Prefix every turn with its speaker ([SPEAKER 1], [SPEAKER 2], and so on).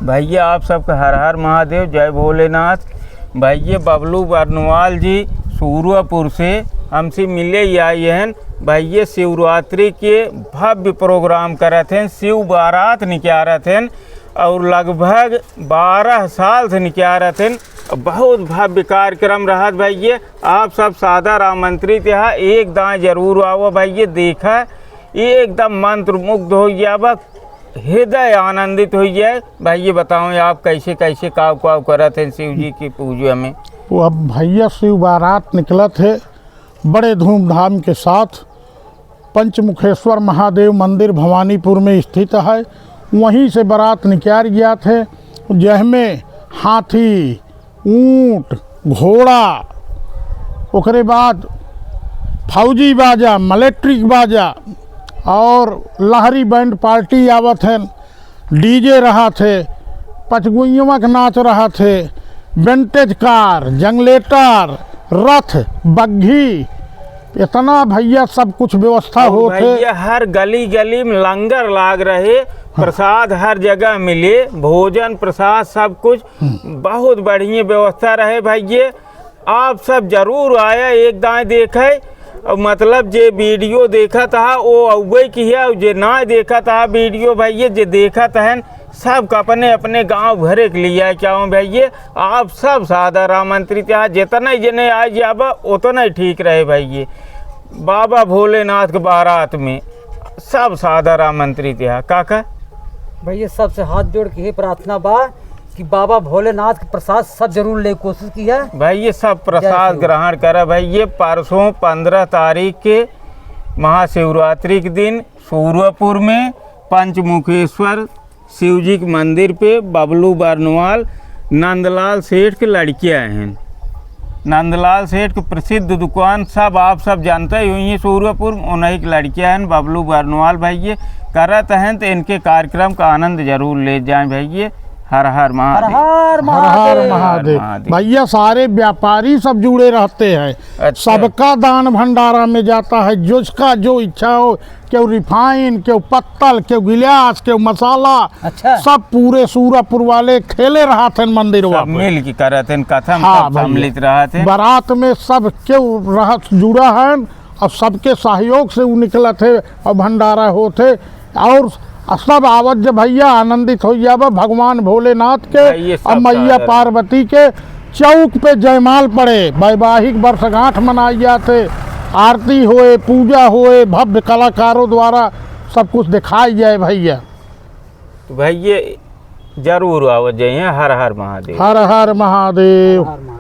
[SPEAKER 1] भैया आप सबका हर हर महादेव, जय भोलेनाथ। भैया बबलू बरनवाल जी सूरपुर से हमसे मिले ही आई हैं। भैया शिवरात्रि के भव्य प्रोग्राम करत हैं, शिव बारात निकालत हैं और लगभग 12 साल से निकालत हैं। बहुत भव्य कार्यक्रम रहा भैया। आप सब सादर आमंत्रित है, एक दाएँ जरूर आओ भैया, देखा एकदम मंत्र मुग्ध हो जाए, हृदय आनंदित हो जाए। भैया बताओ आप कैसे कैसे काव काव करत हैं शिव जी की पूजा में।
[SPEAKER 2] वो अब भैया शिव बारात निकला थे बड़े धूमधाम के साथ। पंचमुखेश्वर महादेव मंदिर भवानीपुर में स्थित है, वहीं से बारात निकाल गया थे, जिसमें हाथी, ऊंट, घोड़ा, उसके बाद फौजी बाजा, मिलिट्रिक बाजा और लहरी बैंड पार्टी आवत है, डीजे रहा थे, पचगुइयों का नाच रहा थे, विंटेज कार, जनरेटर, रथ, बग्घी, इतना भैया सब कुछ व्यवस्था हो थे।
[SPEAKER 1] भैया हर गली गली में लंगर लाग रहे, प्रसाद हर जगह मिले, भोजन प्रसाद सब कुछ बहुत बढ़िया व्यवस्था रहे। भैया आप सब जरूर आया, एक दाएँ देखे और मतलब जे वीडियो देखा था वो अवै की है, जे ना देखा था वीडियो भैया जे देखा था सब अपने अपने गांव भरे के लिए क्या भैया। आप सब सादर आमंत्रित है, जितना जने आ जाबा उतना ही ठीक रहे भैया। बाबा भोलेनाथ के बारात में सब सादर आमंत्रित है। काका
[SPEAKER 3] भैया सबसे हाथ जोड़ के प्रार्थना बा कि बाबा भोलेनाथ के प्रसाद सब जरूर ले कोशिश की है
[SPEAKER 1] भैया, सब प्रसाद ग्रहण करा भैया। परसों 15 तारीख के महाशिवरात्रि के दिन सूरपुर में पंचमुखेश्वर शिव जी के मंदिर पे बबलू बरनवाल नंदलाल सेठ के लड़कियाँ हैं। नंदलाल सेठ की प्रसिद्ध दुकान सब आप सब जानते ही हुई हैं सूरपुर, उन्हीं की लड़कियाँ हैं बबलू बरनवाल भैया करत हैं। तो इनके कार्यक्रम का आनंद जरूर ले जाएं भैया। हर हर महादेव,
[SPEAKER 3] हर
[SPEAKER 2] हर महादेव। भैया सारे व्यापारी सब जुड़े रहते हैं।
[SPEAKER 1] अच्छा।
[SPEAKER 2] सबका दान भंडारा में जाता है, जिसका जो इच्छा हो, क्यों रिफाइन, क्यों पत्तल, क्यों गिलास, क्यों मसाला।
[SPEAKER 3] अच्छा।
[SPEAKER 2] सब पूरे सूरपुर वाले खेले रहा थे मंदिर
[SPEAKER 1] सब मिल के करत हैं कथम,
[SPEAKER 2] हाँ
[SPEAKER 1] सब सम्मिलित रहा थे।
[SPEAKER 2] बारात में सब क्यों रहा जुड़ा है और सबके सहयोग से वो निकला थे और भंडारा होते और सब आवत जब भैया आनंदित हो जावा भगवान भोलेनाथ के और मैया पार्वती के चौक पे जयमाल पड़े, वैवाहिक वर्षगांठ मनाई जाते, आरती होए, पूजा होए, भव्य कलाकारों द्वारा सब कुछ दिखाई जाए भैया।
[SPEAKER 1] तो भैया जरूर आवत जाइए। हर हर महादेव,
[SPEAKER 2] हर हर महादेव।